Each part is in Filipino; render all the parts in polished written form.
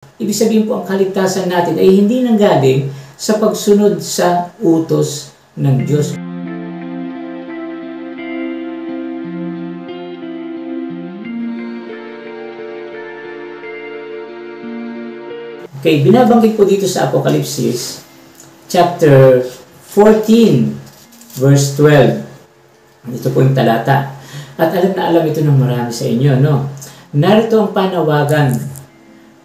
Ibig sabihin po, ang kaligtasan natin ay hindi nanggaling sa pagsunod sa utos ng Diyos. Okay, binabanggit po dito sa Apocalypse chapter 14, verse 12. Ito po yung talata. At alam na alam ito ng marami sa inyo, no? Narito ang panawagan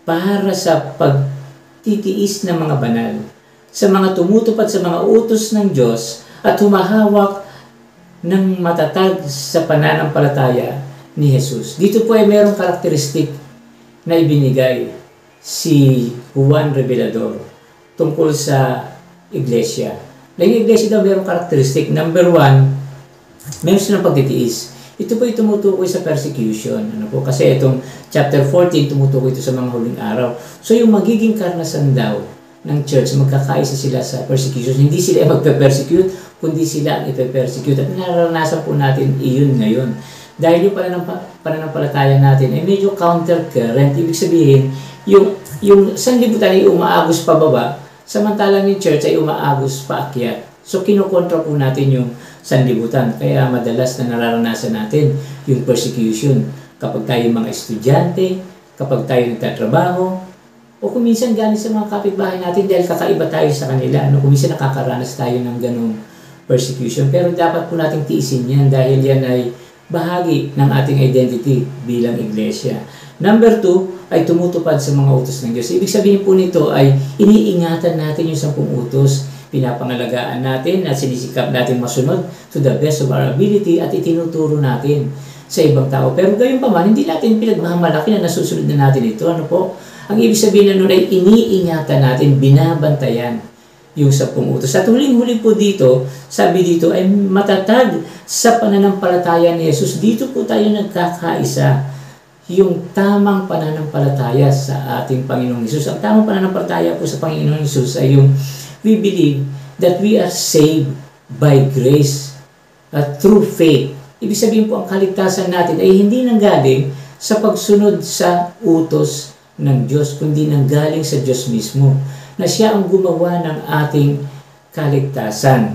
para sa pagtitiis ng mga banal, sa mga tumutupad sa mga utos ng Diyos at humahawak ng matatag sa pananampalataya ni Jesus. Dito po ay mayroong karakteristik na ibinigay si Juan Revelador tungkol sa iglesia. Yung iglesia daw mayroong karakteristik. Number 1, mayroon silang pagtitiis. Ito po ay tumutukoy sa persecution. Ano po? Kasi itong chapter 14, tumutukoy ito sa mga huling araw. So yung magiging karanasan daw ng church, magkakaisa sila sa persecution. Hindi sila magpe-persecute, kundi sila ang ipe-persecute. At naranasan po natin iyon ngayon. Dahil yung pananampalataya natin ay medyo counter-current. Ibig sabihin, yung sanlibutan ay umaagos pababa, samantalang yung church ay umaagos paakyat. So kinukontra po natin yung sanlibutan. Kaya madalas na nararanasan natin yung persecution kapag tayo mga estudyante, kapag tayo nagtatrabaho, o kung minsan galing sa mga kapitbahay natin dahil kakaiba tayo sa kanila. Kung minsan nakakaranas tayo ng ganong persecution. Pero dapat po nating tiisin yan dahil yan ay bahagi ng ating identity bilang iglesia. Number 2 ay tumutupad sa mga utos ng Diyos. Ibig sabihin po nito ay iniingatan natin yung 10 utos, pinapangalagaan natin at sinisikap natin masunod to the best of our ability at itinuturo natin sa ibang tao. Pero gayon pa man, hindi natin pinagmamalaki na nasusunod na natin ito. Ano po? Ang ibig sabihin na nun ay iniingatan natin, binabantayan yung 10 utos. At huling-huli po dito, sabi dito ay matatag sa pananampalataya ni Jesus. Dito po tayo nagkakaisa. Yung tamang pananampalataya sa ating Panginoong Hesus. Ang tamang pananampalataya po sa Panginoong Hesus ay yung we believe that we are saved by grace through faith. Ibig sabihin po, ang kaligtasan natin ay hindi nanggaling sa pagsunod sa utos ng Diyos, kundi nanggaling sa Diyos mismo, na siya ang gumawa ng ating kaligtasan.